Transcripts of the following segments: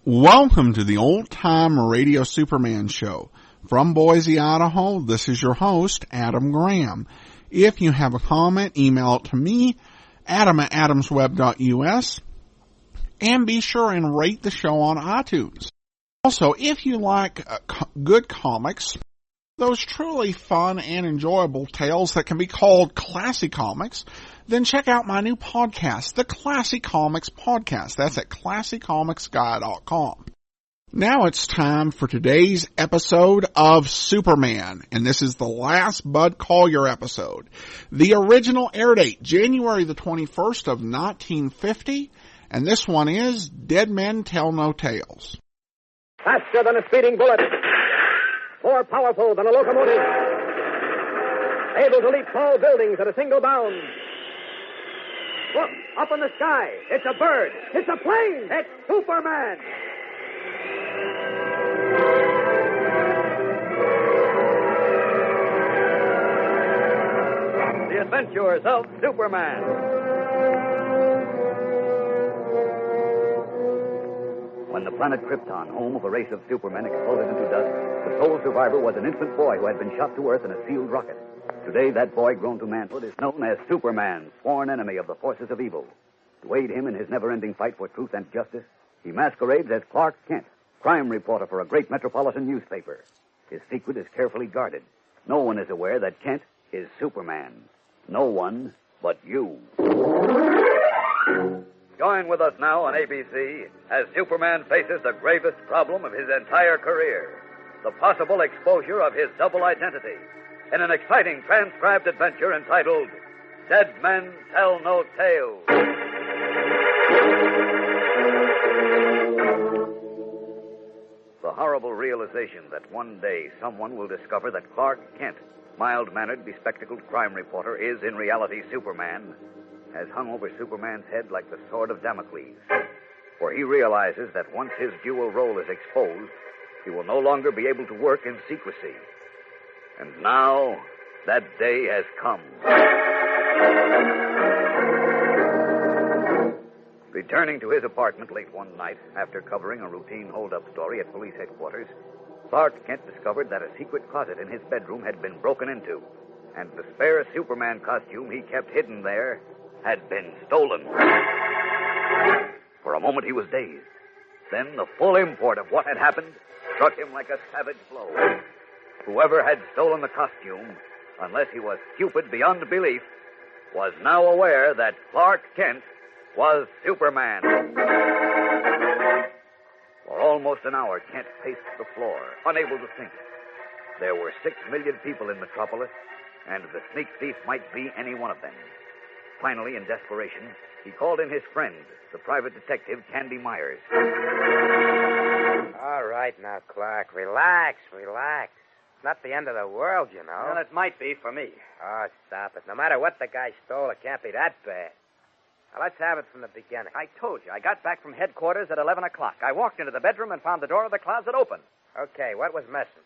Welcome to the Old Time Radio Superman Show. From Boise, Idaho, this is your host, Adam Graham. If you have a comment, email it to me, adam@adamsweb.us, and be sure and rate the show on iTunes. Also, if you like good comics, those truly fun and enjoyable tales that can be called classy comics, then check out my new podcast, the Classy Comics Podcast. That's at classycomicsguy.com. Now it's time for today's episode of Superman, and this is the last Bud Collyer episode. The original air date, January the 21st of 1950, and this one is Dead Men Tell No Tales. Faster than a speeding bullet. More powerful than a locomotive. Able to leap tall buildings at a single bound. Look, up in the sky. It's a bird. It's a plane. It's Superman. The Adventures of Superman. When the planet Krypton, home of a race of supermen, exploded into dust, the sole survivor was an infant boy who had been shot to earth in a sealed rocket. Today, that boy, grown to manhood, is known as Superman, sworn enemy of the forces of evil. To aid him in his never-ending fight for truth and justice, he masquerades as Clark Kent, crime reporter for a great metropolitan newspaper. His secret is carefully guarded. No one is aware that Kent is Superman. No one but you. Join with us now on ABC as Superman faces the gravest problem of his entire career, the possible exposure of his double identity, in an exciting transcribed adventure entitled Dead Men Tell No Tales. The horrible realization that one day someone will discover that Clark Kent, mild-mannered, bespectacled crime reporter, is in reality Superman, has hung over Superman's head like the sword of Damocles. For he realizes that once his dual role is exposed, he will no longer be able to work in secrecy. And now, that day has come. Returning to his apartment late one night, after covering a routine hold-up story at police headquarters, Clark Kent discovered that a secret closet in his bedroom had been broken into, and the spare Superman costume he kept hidden there had been stolen. For a moment he was dazed. Then the full import of what had happened struck him like a savage blow. Whoever had stolen the costume, unless he was stupid beyond belief, was now aware that Clark Kent was Superman. For almost an hour, Kent paced the floor, unable to think. There were 6 million people in Metropolis, and the sneak thief might be any one of them. Finally, in desperation, he called in his friend, the private detective, Candy Myers. All right now, Clark. Relax. It's not the end of the world, you know. Well, it might be for me. Oh, stop it. No matter what the guy stole, it can't be that bad. Now, let's have it from the beginning. I told you. I got back from headquarters at 11 o'clock. I walked into the bedroom and found the door of the closet open. Okay, what was missing?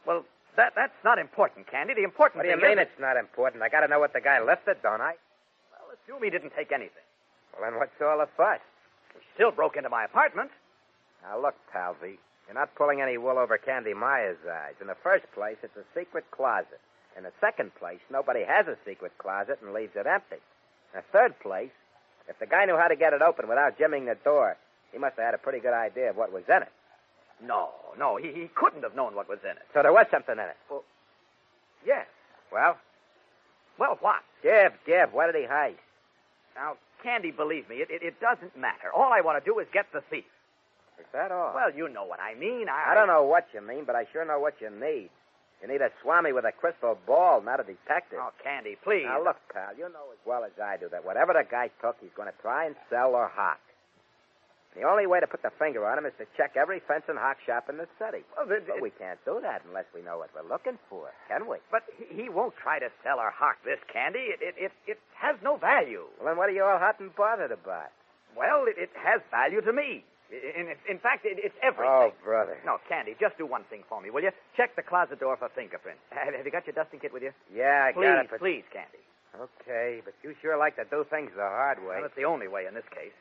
Well, that's not important, Candy. The important thing is... What do you mean it's not important? I got to know what the guy lifted, don't I? Well, assume he didn't take anything. Well, then what's all the fuss? He still broke into my apartment. Now, look, Palvy, you're not pulling any wool over Candy Myers' eyes. In the first place, it's a secret closet. In the second place, nobody has a secret closet and leaves it empty. In the third place, if the guy knew how to get it open without jimmying the door, he must have had a pretty good idea of what was in it. No, he couldn't have known what was in it. So there was something in it? Well, yes. Well? Well, what? Give. What did he hide? Now, Candy, believe me, it doesn't matter. All I want to do is get the thief. Is that all? Well, you know what I mean. I don't know what you mean, but I sure know what you need. You need a swami with a crystal ball, not a detective. Oh, Candy, please. Now, look, pal, you know as well as I do that whatever the guy took, he's going to try and sell or hawk. The only way to put the finger on him is to check every fence and hawk shop in the city. Well, but we can't do that unless we know what we're looking for, can we? But he won't try to sell or hawk this, Candy. It has no value. Well, then what are you all hot and bothered about? Well, it has value to me. In fact, it's everything. Oh, brother. No, Candy, just do one thing for me, will you? Check the closet door for fingerprints. Have you got your dusting kit with you? Yeah, I got it. Please, Candy. Okay, but you sure like to do things the hard way. Well, it's the only way in this case.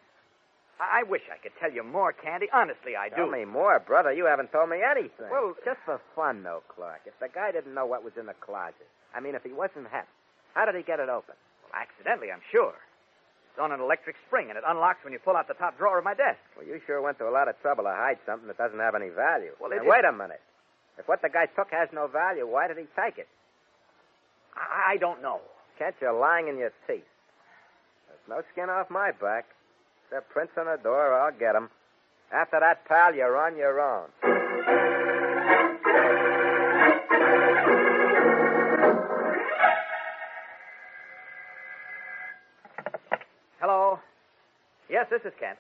I wish I could tell you more, Candy. Honestly, I do. Tell me more, brother. You haven't told me anything. Well, just for fun, though, Clark. If the guy didn't know what was in the closet, I mean, if he wasn't hep, how did he get it open? Well, accidentally, I'm sure. It's on an electric spring, and it unlocks when you pull out the top drawer of my desk. Well, you sure went to a lot of trouble to hide something that doesn't have any value. Well, now, wait a minute. If what the guy took has no value, why did he take it? I don't know. Kent, you're lying in your teeth. There's no skin off my back. There are prints on the door, I'll get them. After that, pal, you're on your own. Hello? Yes, this is Kent.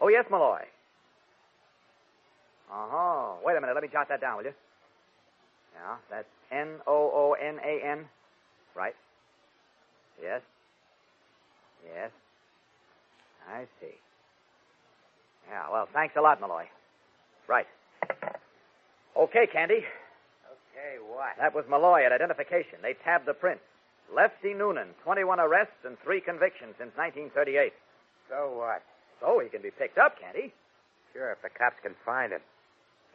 Oh, yes, Malloy. Uh-huh. Wait a minute. Let me jot that down, will you? Yeah, that's Noonan. Right. Yes. Yes. I see. Yeah, well, thanks a lot, Malloy. Right. Okay, Candy. Okay, what? That was Malloy at identification. They tabbed the print. Lefty Noonan, 21 arrests and 3 convictions since 1938. So what? So he can be picked up, can't he? Sure, if the cops can find him.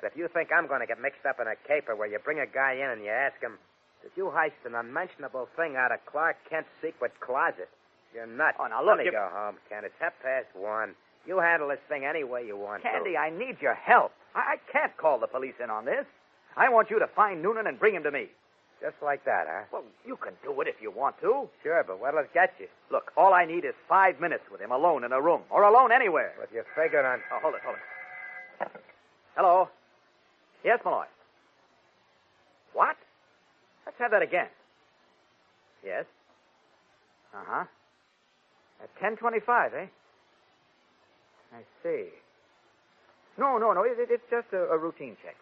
But if you think I'm going to get mixed up in a caper where you bring a guy in and you ask him, did you heist an unmentionable thing out of Clark Kent's secret closet? You're nuts. Oh, now look, Let me go home, Kent. It's 1:30. You handle this thing any way you want Candy, to. I need your help. I can't call the police in on this. I want you to find Noonan and bring him to me. Just like that, huh? Well, you can do it if you want to. Sure, but what'll it get you? Look, all I need is 5 minutes with him alone in a room, or alone anywhere. But you figured on... Oh, hold it. Hello? Yes, Malloy. What? Let's have that again. Yes? Uh-huh. At 10:25, eh? I see. No. It's just a routine check.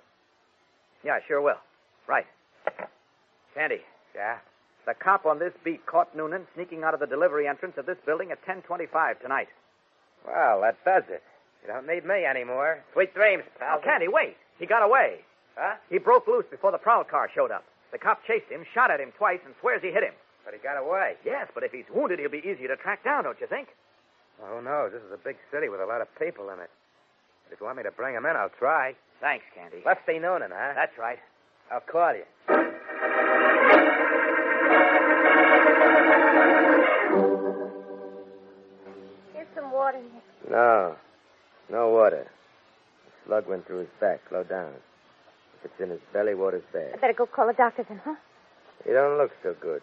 Yeah, sure will. Right. Candy. Yeah? The cop on this beat caught Noonan sneaking out of the delivery entrance of this building at 10:25 tonight. Well, that does it. You don't need me anymore. Sweet dreams, pal. Oh, Candy, wait. He got away. Huh? He broke loose before the prowl car showed up. The cop chased him, shot at him twice, and swears he hit him. But he got away. Yes, but if he's wounded, he'll be easier to track down, don't you think? Well, who knows? This is a big city with a lot of people in it. If you want me to bring him in, I'll try. Thanks, Candy. Lefty Noonan, huh? That's right. I'll call you. Here's some water, Nick. No water. The slug went through his back. Slow down. If it's in his belly, water's I bad. better go call the doctor then, huh? You don't look so good.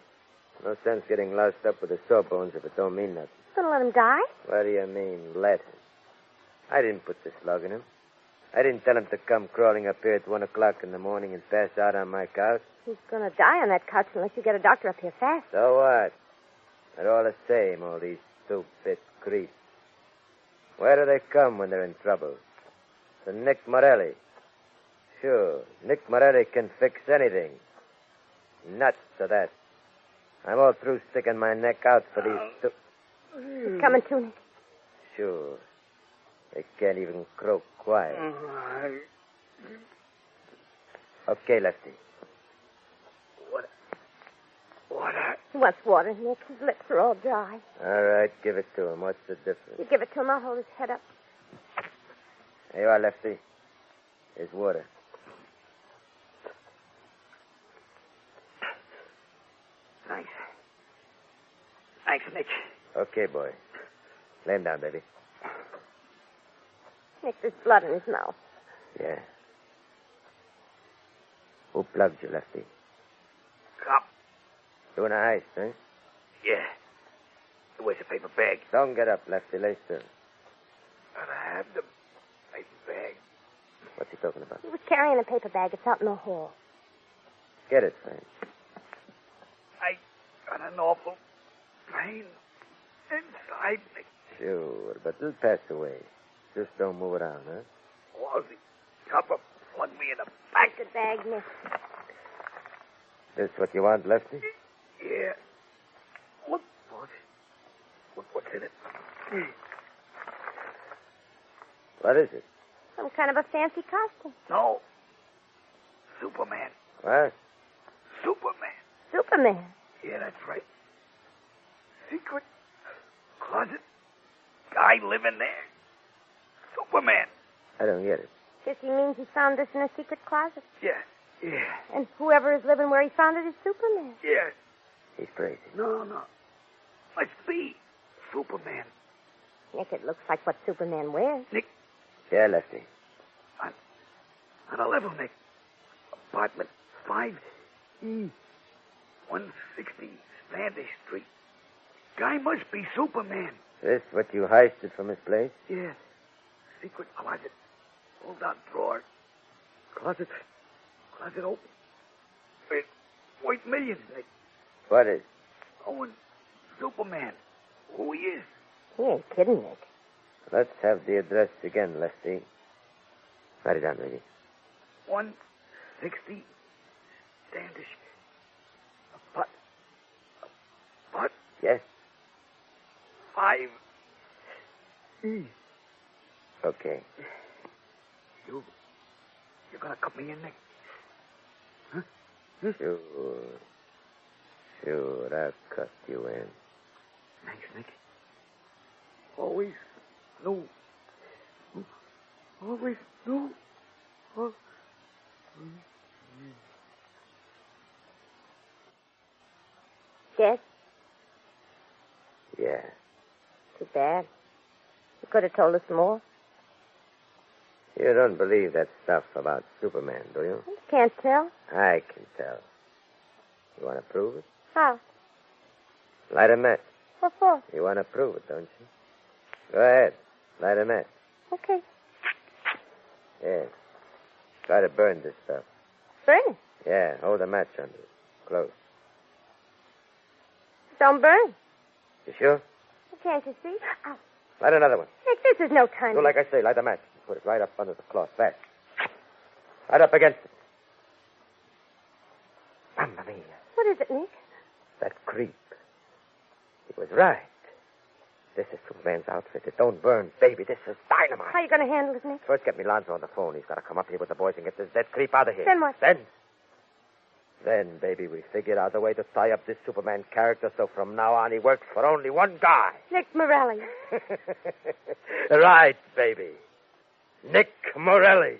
No sense getting loused up with the sawbones if it don't mean nothing. Gonna let him die? What do you mean, let him? I didn't put the slug in him. I didn't tell him to come crawling up here at 1 o'clock in the morning and pass out on my couch. He's gonna die on that couch unless you get a doctor up here fast. So what? They're all the same, all these stupid creeps. Where do they come when they're in trouble? To Nick Morelli. Sure, Nick Morelli can fix anything. Nuts to that. I'm all through sticking my neck out for these... He's coming to, Nick. Sure. They can't even croak quiet. Okay, Lefty. He wants water, Nick. His lips are all dry. All right, give it to him. What's the difference? You give it to him, I'll hold his head up. Here you are, Lefty. Here's water. Thanks, Nick. Okay, boy. Lay him down, baby. Nick, there's blood in his mouth. Yeah. Who plugged you, Lefty? Cop. Doing a heist, huh? Yeah. Where's the paper bag? Don't get up, Lefty. Lay still. I have the paper bag. What's he talking about? He was carrying a paper bag. It's out in the hall. Get it, Frank. I got an awful pain inside me. Sure, but it'll pass away. Just don't move around, huh? Well, the copper plugged me in the back. The bag, Nick. This what you want, Lefty? Yeah. What's in it? What is it? Some kind of a fancy costume. No. Superman. What? Superman. Superman. Yeah, that's right. Secret closet. Guy living there. Superman. I don't get it. Guess he means he found this in a secret closet. Yeah. And whoever is living where he found it is Superman. Yeah. He's crazy. No. Must be Superman. Nick, it looks like what Superman wears. Nick. Yeah, Lefty. On a level, Nick. Apartment 5E. 160 Standish Street. Guy must be Superman. This what you heisted from his place? Yeah. Secret closet. Hold out drawer. Closet open. Wait, millions, Nick. What is? Oh, and Superman. Who he is. He ain't kidding, Nick. Let's have the address again, Lefty. Write it down, lady. 160 Standish. But. Yes? 5E. Okay. You're gonna cut me in, Nick? Huh? Sure, I'll cut you in. Thanks, Nick. Always knew. Always knew. Oh. Yes? Yeah. Too bad. You could have told us more. You don't believe that stuff about Superman, do you? You can't tell. I can tell. You want to prove it? How? Light a match. What for? You want to prove it, don't you? Go ahead. Light a match. Okay. Yeah. Try to burn this stuff. Burn it. Yeah, hold the match under it. Close. Don't burn. You sure? Can't you see? Ow. Light another one. Nick, this is no time. Do like I say, light the match. Put it right up under the cloth. Fast. Right up against it. Mamma mia. What is it, Nick? That creep. He was right. This is Superman's outfit. It don't burn, baby. This is dynamite. How are you going to handle it, Nick? First, get me Lonzo on the phone. He's got to come up here with the boys and get this dead creep out of here. Then what? Then, baby, we figured out a way to tie up this Superman character so from now on he works for only one guy. Nick Morelli. Right, baby. Nick Morelli.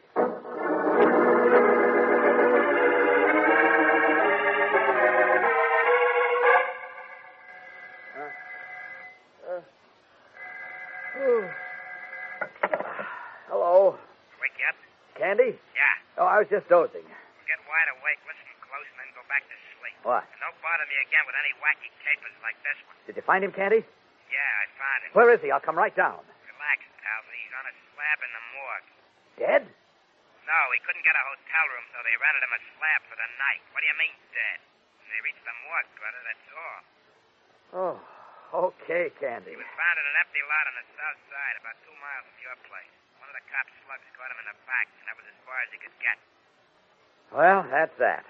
Hello. Wake you up? Candy? Yeah. Oh, I was just dozing. Get wide awake, listen close, and then go back to sleep. What? And don't bother me again with any wacky capers like this one. Did you find him, Candy? Yeah, I found him. Where is he? I'll come right down. Relax, Alfie. He's on a slab in the morgue. Dead? No, he couldn't get a hotel room, so they rented him a slab for the night. What do you mean, dead? When they reached the morgue, brother, that's all. Oh, okay, Candy. He was found in an empty lot on the south side, about 2 miles from your place. One of the cops' slugs caught him in the back, and that was as far as he could get. Well, that's that.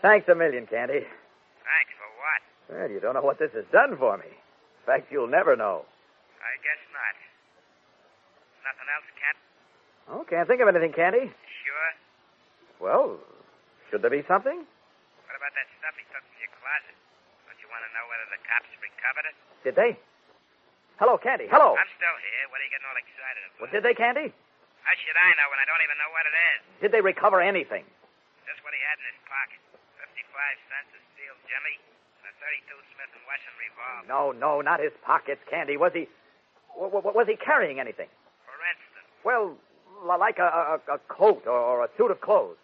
Thanks a million, Candy. Thanks for what? Well, you don't know what this has done for me. In fact, you'll never know. I guess not. Nothing else, Kent? Oh, can't think of anything, Candy. Sure? Well, should there be something? What about that stuff he took from your closet? Don't you want to know whether the cops recovered it? Did they? Hello, Candy. Hello. I'm still here. What are you getting all excited about? Well, did they, Candy? How should I know when I don't even know what it is? Did they recover anything? Just what he had in his pocket. 55 cents a steel jimmy and a 32 Smith & Wesson revolver. No, not his pockets, Candy. Was he carrying anything? For instance? Well, like a coat or a suit of clothes.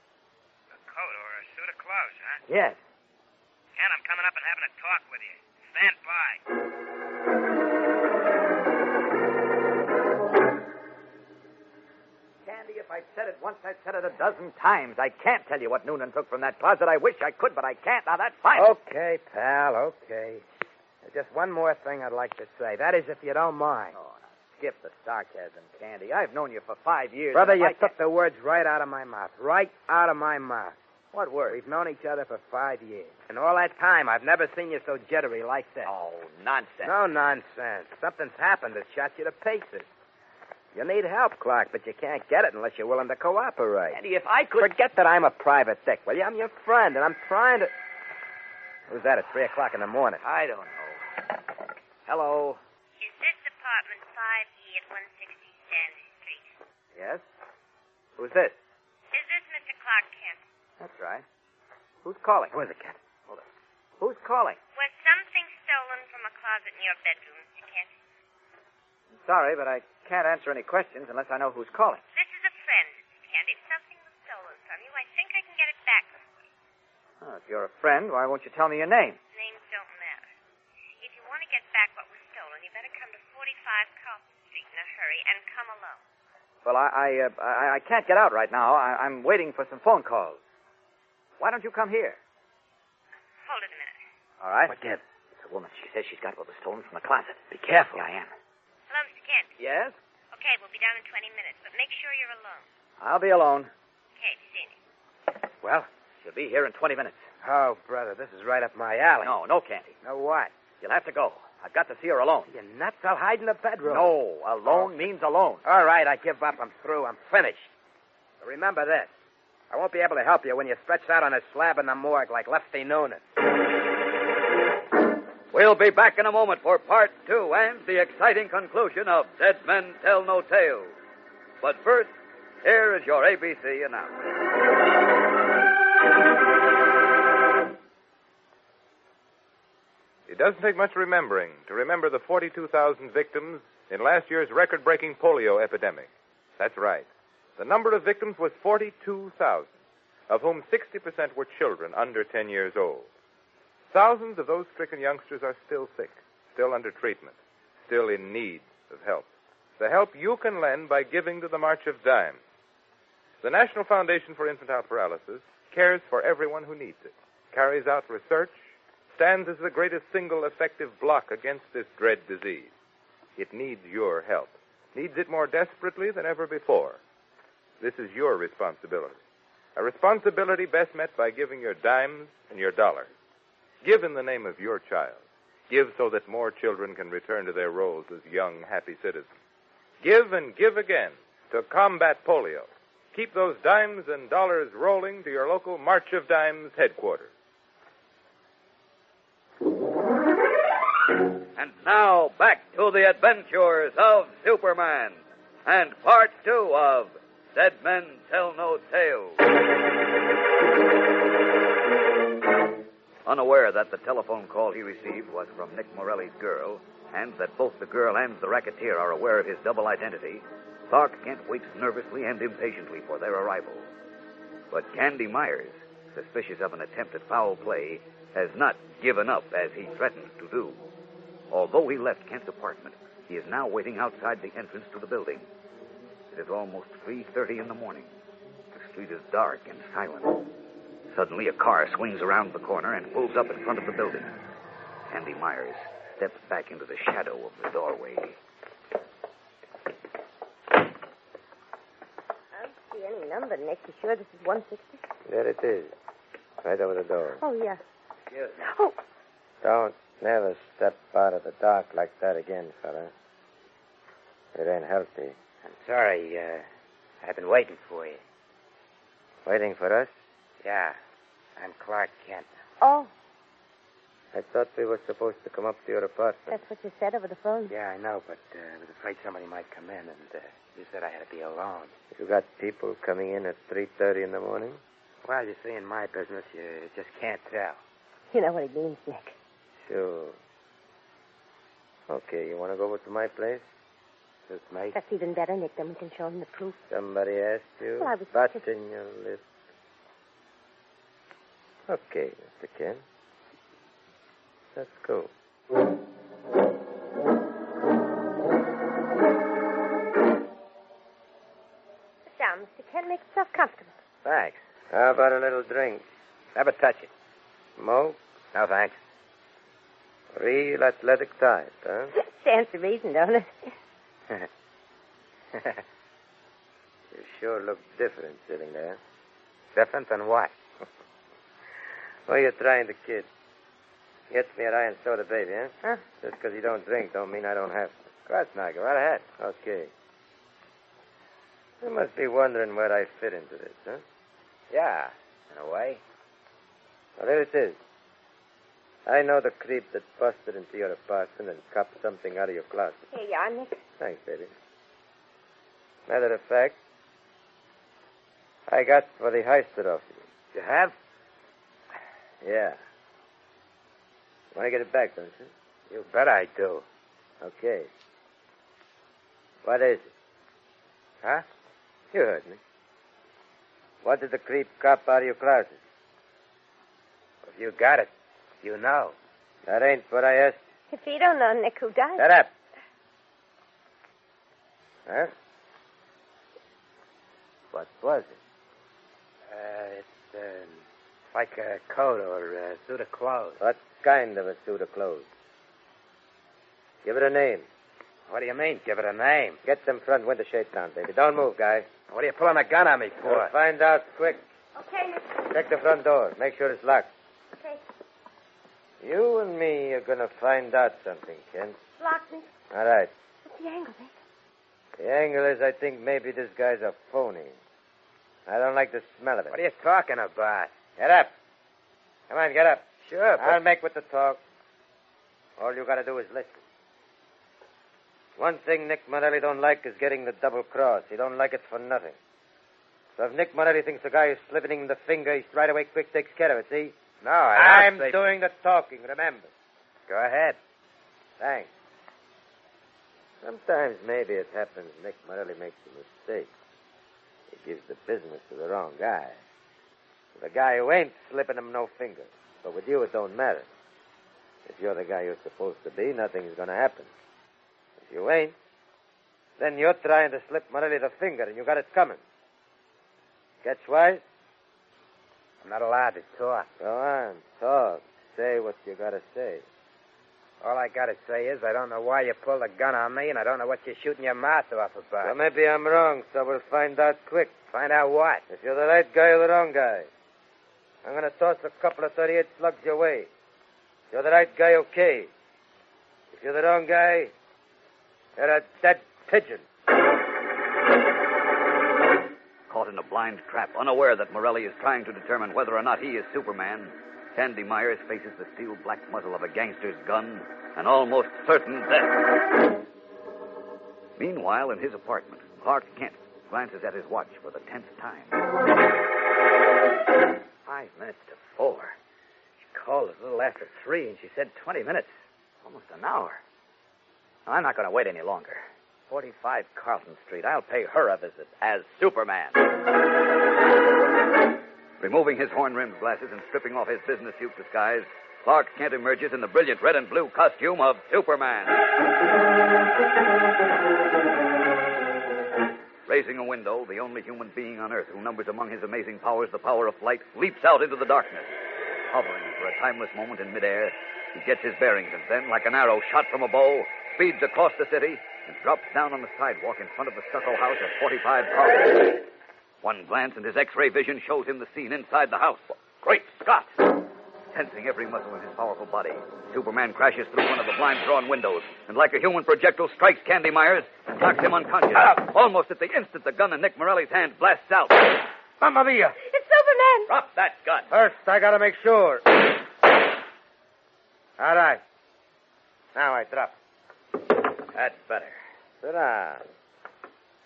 A coat or a suit of clothes, huh? Yes. Ken, I'm coming up and having a talk with you. Stand by. Candy, if I've said it once, I've said it a dozen times. I can't tell you what Noonan took from that closet. I wish I could, but I can't. Now, that's fine. Okay, pal, okay. There's just one more thing I'd like to say. That is, if you don't mind. Oh, now, skip the sarcasm, Candy. I've known you for 5 years. Brother, you took the words right out of my mouth. Right out of my mouth. What words? We've known each other for 5 years. And all that time, I've never seen you so jittery like this. Oh, nonsense. No nonsense. Something's happened that shot you to pieces. You need help, Clark, but you can't get it unless you're willing to cooperate. Candy, if I could... Forget that I'm a private dick, will you? I'm your friend, and I'm trying to... Who's that at 3 o'clock in the morning? I don't know. Hello. Is this apartment 5E at 160 Standish Yes? Who's this? Is this Mr. Clark Kent? That's right. Who's calling? Who is it, Kent? Hold it. Who's calling? Was something stolen from a closet in your bedroom, Mr. Kent? I'm sorry, but I can't answer any questions unless I know who's calling. This is a friend, Mr. Kent. If something was stolen from you, I think I can get it back. Oh, if you're a friend, why won't you tell me your name? Names don't matter. If you want to get back what was stolen, you better come to 45 Carlton Street in a hurry and come alone. Well, I can't get out right now. I'm waiting for some phone calls. Why don't you come here? Hold it a minute. All right. What, Kent? It's a woman. She says she's got what was stolen from the closet. Be careful. Yeah, I am. Hello, Mr. Kent. Yes? Okay, we'll be down in 20 minutes, but make sure you're alone. I'll be alone. Okay, see you. Well, she'll be here in 20 minutes. Oh, brother, this is right up my alley. No, Candy. No what? You'll have to go. I've got to see her alone. You're nuts? I'll hide in the bedroom. No, alone means alone. All right, I give up. I'm through. I'm finished. But remember this. I won't be able to help you when you're stretched out on a slab in the morgue like Lefty Noonan. We'll be back in a moment for part 2 and the exciting conclusion of Dead Men Tell No Tales. But first, here is your ABC announcement. It doesn't take much remembering to remember the 42,000 victims in last year's record-breaking polio epidemic. That's right. The number of victims was 42,000, of whom 60% were children under 10 years old. Thousands of those stricken youngsters are still sick, still under treatment, still in need of help. The help you can lend by giving to the March of Dimes. The National Foundation for Infantile Paralysis cares for everyone who needs it, carries out research, stands as the greatest single effective block against this dread disease. It needs your help, needs it more desperately than ever before. This is your responsibility, a responsibility best met by giving your dimes and your dollars. Give in the name of your child. Give so that more children can return to their roles as young, happy citizens. Give and give again to combat polio. Keep those dimes and dollars rolling to your local March of Dimes headquarters. And now, back to the adventures of Superman and part 2 of Dead Men Tell No Tales. Unaware that the telephone call he received was from Nick Morelli's girl, and that both the girl and the racketeer are aware of his double identity, Clark Kent waits nervously and impatiently for their arrival. But Candy Myers, suspicious of an attempt at foul play, has not given up as he threatened to do. Although he left Kent's apartment, he is now waiting outside the entrance to the building. It is almost 3:30 in the morning. The street is dark and silent. Suddenly, a car swings around the corner and pulls up in front of the building. Candy Myers steps back into the shadow of the doorway. I don't see any number, Nick. You sure this is 160? There it is. Right over the door. Oh, yeah. Excuse me. Oh, Don't never step out of the dark like that again, fella. It ain't healthy. I'm sorry. I've been waiting for you. Waiting for us? Yeah. I'm Clark Kent. oh, I thought we were supposed to come up to your apartment. that's what you said over the phone. Yeah, I know, but I was afraid somebody might come in, and you said I had to be alone. You got people coming in at 3:30 in the morning? Well, you see, in my business, you just can't tell. You know what it means, Nick. Sure. Okay, you want to go over to my place? Suits me. That's even better, Nick. Then we can show him the proof. Somebody asked you? Well, I was Button just- your lip. Okay, Mr. Kent. Let's go. Sit down, Mr. Kent. Make yourself comfortable. Thanks. How about a little drink? Never touch it. Smoke? No, thanks. Real athletic type, huh? Stands to reason, don't it? You sure look different sitting there. Different than what? What are you trying to kid? Gets me at iron soda, baby, huh? Huh? Just because you don't drink don't mean I don't have to. Of course not. Go right ahead. Okay. You must be wondering where I fit into this, huh? Yeah, in a way. Well, here it is. I know the creep that busted into your apartment and copped something out of your closet. Here you are, Nick. Thanks, baby. Matter of fact, I got for the heisted off you. You have? Yeah. Want to get it back, don't you? You bet I do. Okay. What is it? Huh? You heard me. What did the creep cop out of your closet? If you got it, you know. That ain't what I asked. If you don't know, Nick, who does? Shut up. Huh? What was it? It's like a coat or a suit of clothes. What kind of a suit of clothes? Give it a name. What do you mean, give it a name? Get them front window shades down, baby. Don't move, guy. What are you pulling a gun on me for? We'll find out quick. Okay, Nick. Check the front door. Make sure it's locked. Okay. You and me are going to find out something, Kent. Lock me. All right. What's the angle, Nick? The angle is I think maybe this guy's a phony. I don't like the smell of it. What are you talking about? Get up. Come on, get up. Sure, but... I'll make with the talk. All you got to do is listen. One thing Nick Morelli don't like is getting the double cross. He don't like it for nothing. So if Nick Morelli thinks the guy is slipping him the finger, he's right away quick takes care of it, see? No, I'm doing the talking, remember. Go ahead. Thanks. Sometimes maybe it happens Nick Morelli makes a mistake. He gives the business to the wrong guy. The guy who ain't slipping him no finger. But with you, it don't matter. If you're the guy you're supposed to be, nothing's going to happen. If you ain't, then you're trying to slip Morelli the finger, and you got it coming. Catch wise? I'm not allowed to talk. Go on, talk. Say what you got to say. All I got to say is I don't know why you pulled a gun on me, and I don't know what you're shooting your mouth off about. Well, maybe I'm wrong, so we'll find out quick. Find out what? If you're the right guy or the wrong guy. I'm going to toss a couple of 38 slugs your way. If you're the right guy, okay. If you're the wrong guy, you're a dead pigeon. Caught in a blind trap, unaware that Morelli is trying to determine whether or not he is Superman, Candy Myers faces the steel black muzzle of a gangster's gun and almost certain death. Meanwhile, in his apartment, Clark Kent glances at his watch for the 10th time. 5 minutes to 4. She called a little after 3, and she said 20 minutes. Almost an hour. I'm not going to wait any longer. 45 Carlton Street. I'll pay her a visit as Superman. Removing his horn-rimmed glasses and stripping off his business suit disguise, Clark Kent emerges in the brilliant red and blue costume of Superman. Raising a window, the only human being on Earth who numbers among his amazing powers the power of flight leaps out into the darkness. Hovering for a timeless moment in midair, he gets his bearings and then, like an arrow shot from a bow, speeds across the city and drops down on the sidewalk in front of the stucco house at 45 Carlton Street. One glance and his X-ray vision shows him the scene inside the house. Great Scott! Tensing every muscle in his powerful body, Superman crashes through one of the blind-drawn windows and, like a human projectile, strikes Candy Myers and knocks him unconscious. Almost at the instant the gun in Nick Morelli's hand blasts out. Mamma mia! It's Superman! Drop that gun. First, I got to make sure. All right. Now I drop. That's better. Sit down.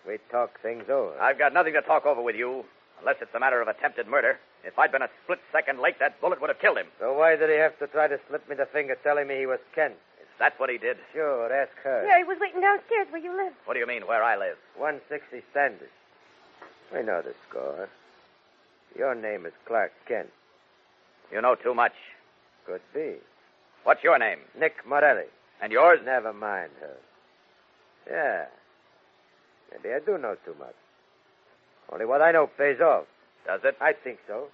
We talk things over. I've got nothing to talk over with you, unless it's a matter of attempted murder. If I'd been a split second late, that bullet would have killed him. So why did he have to try to slip me the finger telling me he was Kent? Is that what he did? Sure, ask her. Yeah, he was waiting downstairs where you live. What do you mean, where I live? 160 Standish. We know the score. Your name is Clark Kent. You know too much. Could be. What's your name? Nick Morelli. And yours? Never mind her. Yeah. Maybe I do know too much. Only what I know pays off. Does it? I think so.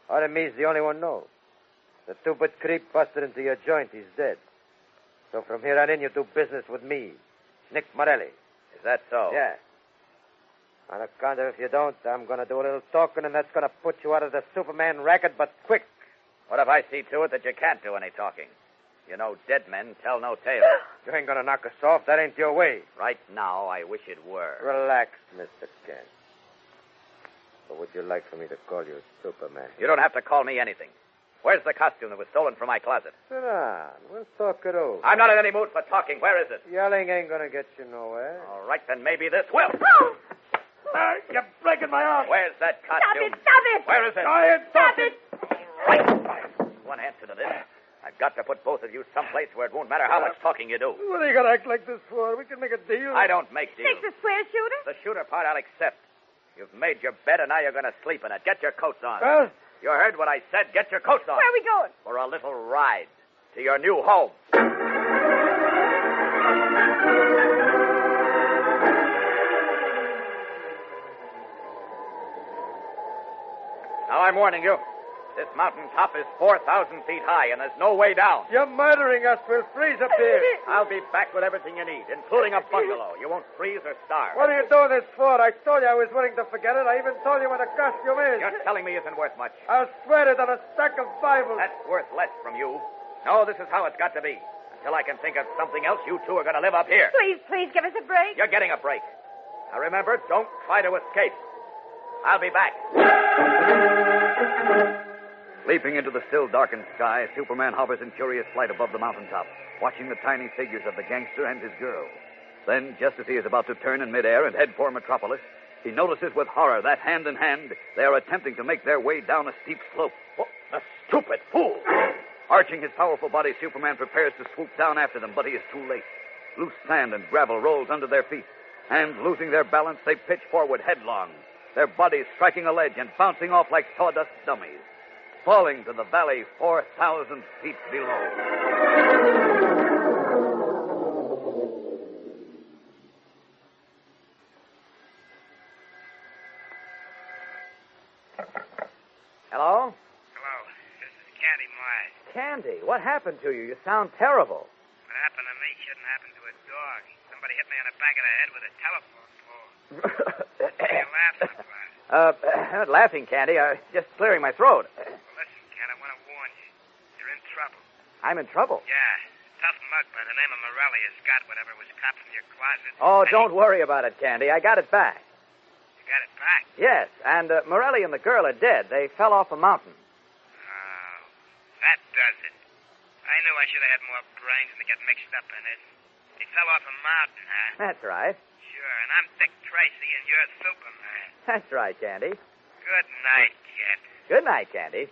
Or me's the only one knows. The stupid creep busted into your joint. He's dead. So from here on in, you do business with me, Nick Morelli. Is that so? Yeah. On account of if you don't, I'm going to do a little talking, and that's going to put you out of the Superman racket, but quick. What if I see to it that you can't do any talking? You know, dead men tell no tales. You ain't going to knock us off. That ain't your way. Right now, I wish it were. Relax, Mr. Kent. Or would you like for me to call you Superman? You don't have to call me anything. Where's the costume that was stolen from my closet? Sit down. We'll talk it over. I'm not in any mood for talking. Where is it? Yelling ain't going to get you nowhere. All right, then maybe this will. You're breaking my arm. Where's that costume? Stop it! Where is it? Stop it! Right. One answer to this. I've got to put both of you someplace where it won't matter how much talking you do. What are you going to act like this for? We can make a deal. I don't make deals. Takes a square shooter? The shooter part I'll accept. You've made your bed, and now you're going to sleep in it. Get your coats on. Huh? You heard what I said. Get your coats on. Where are we going? For a little ride to your new home. Now, I'm warning you. This mountain top is 4,000 feet high, and there's no way down. You're murdering us. We'll freeze up here. I'll be back with everything you need, including a bungalow. You won't freeze or starve. What are you doing this for? I told you I was willing to forget it. I even told you what the costume is. You're telling me isn't worth much. I'll swear it on a stack of Bibles. That's worth less from you. No, this is how it's got to be. Until I can think of something else, you two are going to live up here. Please give us a break. You're getting a break. Now remember, don't try to escape. I'll be back. Leaping into the still darkened sky, Superman hovers in curious flight above the mountaintop, watching the tiny figures of the gangster and his girl. Then, just as he is about to turn in midair and head for Metropolis, he notices with horror that hand in hand they are attempting to make their way down a steep slope. Oh, the stupid fool! Arching his powerful body, Superman prepares to swoop down after them, but he is too late. Loose sand and gravel rolls under their feet, and losing their balance, they pitch forward headlong, their bodies striking a ledge and bouncing off like sawdust dummies, falling to the valley 4,000 feet below. Hello? Hello. This is Candy Myers. Candy, what happened to you? You sound terrible. What happened to me shouldn't happen to a dog. Somebody hit me on the back of the head with a telephone pole. What are you laughing about? Not laughing, Candy. Just clearing my throat. Listen, Ken, I want to warn you. You're in trouble. I'm in trouble. Yeah. Tough mug by the name of Morelli has got whatever was copped from your closet. Oh, don't worry about it, Candy. I got it back. You got it back? Yes, and Morelli and the girl are dead. They fell off a mountain. Oh, that does it. I knew I should have had more brains than to get mixed up in it. They fell off a mountain, huh? That's right. Sure, and I'm Dick Tracy, and you're Superman. That's right, Candy. Good night, kid. Good night, Candy.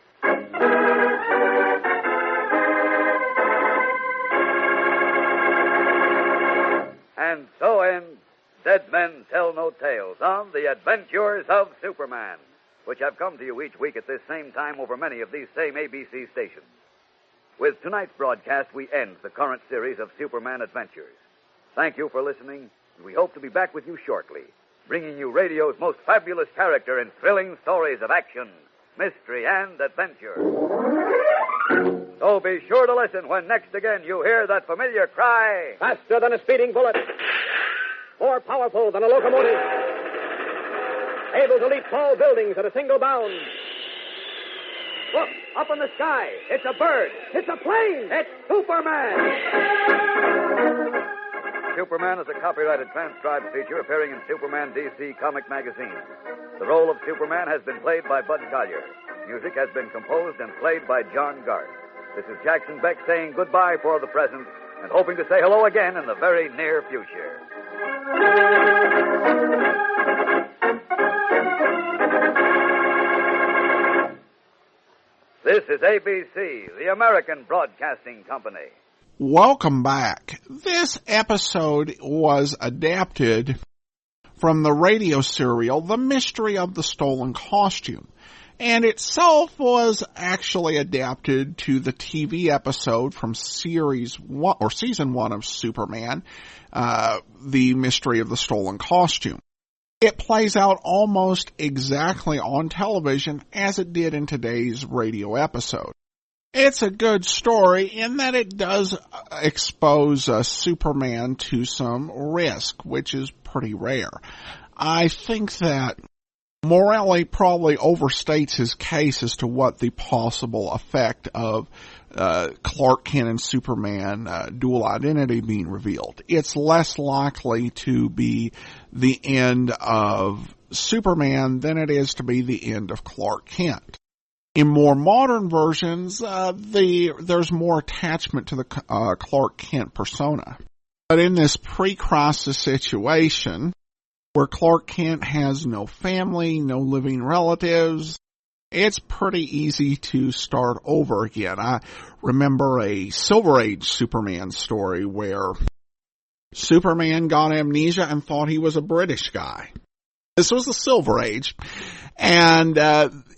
And so ends Dead Men Tell No Tales on The Adventures of Superman, which have come to you each week at this same time over many of these same ABC stations. With tonight's broadcast, we end the current series of Superman Adventures. Thank you for listening, and we hope to be back with you shortly, bringing you radio's most fabulous character in thrilling stories of action, mystery, and adventure. So be sure to listen when next again you hear that familiar cry. Faster than a speeding bullet. More powerful than a locomotive. Able to leap tall buildings at a single bound. Look, up in the sky. It's a bird. It's a plane. It's Superman. Superman is a copyrighted transcribed feature appearing in Superman DC comic magazine. The role of Superman has been played by Bud Collyer. Music has been composed and played by John Garth. This is Jackson Beck saying goodbye for the present and hoping to say hello again in the very near future. This is ABC, the American Broadcasting Company. Welcome back. This episode was adapted from the radio serial The Mystery of the Stolen Costume, and itself was actually adapted to the TV episode from season 1 of Superman, The Mystery of the Stolen Costume. It plays out almost exactly on television as it did in today's radio episode. It's a good story in that it does expose Superman to some risk, which is pretty rare. I think that Morelli probably overstates his case as to what the possible effect of Clark Kent and Superman dual identity being revealed. It's less likely to be the end of Superman than it is to be the end of Clark Kent. In more modern versions, there's more attachment to the Clark Kent persona. But in this pre-crisis situation, where Clark Kent has no family, no living relatives. It's pretty easy to start over again. I remember a Silver Age Superman story where Superman got amnesia and thought he was a British guy. This was the Silver Age. And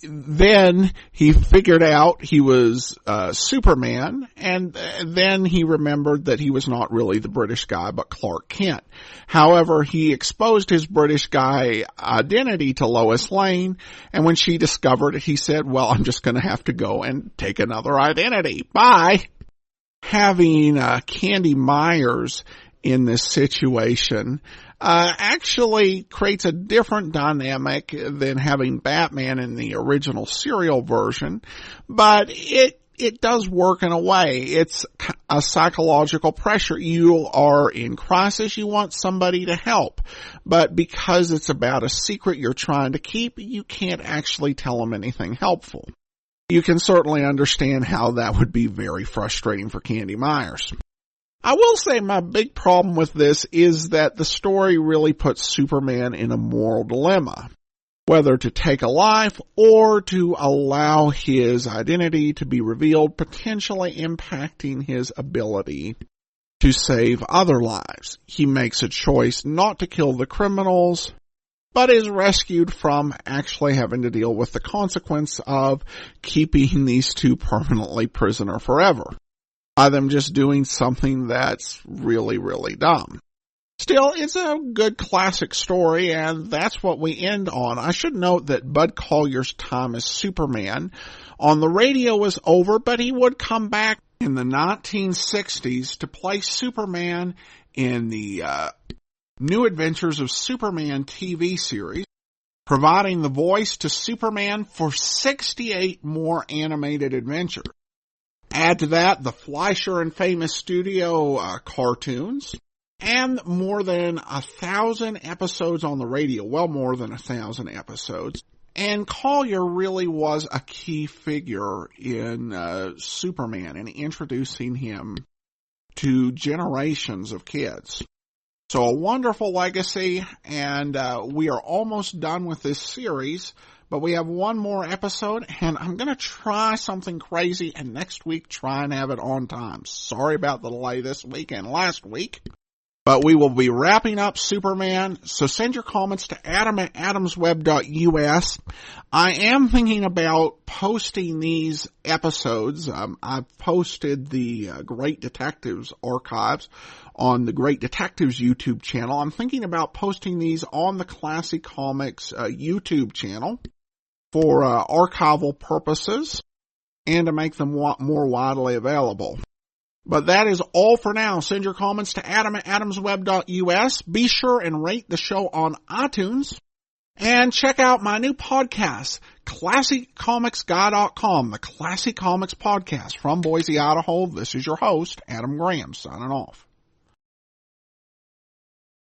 then he figured out he was Superman, and then he remembered that he was not really the British guy, but Clark Kent. However, he exposed his British guy identity to Lois Lane, and when she discovered it, he said, well, I'm just going to have to go and take another identity. Bye! Having Candy Myers in this situation actually creates a different dynamic than having Batman in the original serial version, but it does work in a way. It's a psychological pressure. You are in crisis, you want somebody to help, but because it's about a secret you're trying to keep, you can't actually tell them anything helpful. You can certainly understand how that would be very frustrating for Candy Myers. I will say my big problem with this is that the story really puts Superman in a moral dilemma, whether to take a life or to allow his identity to be revealed, potentially impacting his ability to save other lives. He makes a choice not to kill the criminals, but is rescued from actually having to deal with the consequence of keeping these two permanently prisoner forever, by them just doing something that's really, really dumb. Still, it's a good classic story, and that's what we end on. I should note that Bud Collyer's time as Superman on the radio was over, but he would come back in the 1960s to play Superman in the New Adventures of Superman TV series, providing the voice to Superman for 68 more animated adventures. Add to that the Fleischer and Famous Studio cartoons, and more than 1,000 episodes on the radio, well more than 1,000 episodes. And Collier really was a key figure in Superman and introducing him to generations of kids. So a wonderful legacy, and we are almost done with this series. But we have one more episode, and I'm going to try something crazy, and next week try and have it on time. Sorry about the delay this week and last week. But we will be wrapping up Superman, so send your comments to Adam at adamsweb.us. I am thinking about posting these episodes. I've posted the Great Detectives archives on the Great Detectives YouTube channel. I'm thinking about posting these on the Classic Comics YouTube channel for archival purposes and to make them more widely available. But that is all for now. Send your comments to Adam at adamsweb.us. Be sure and rate the show on iTunes. And check out my new podcast, ClassicComicsGuy.com, the Classic Comics Podcast from Boise, Idaho. This is your host, Adam Graham, signing off.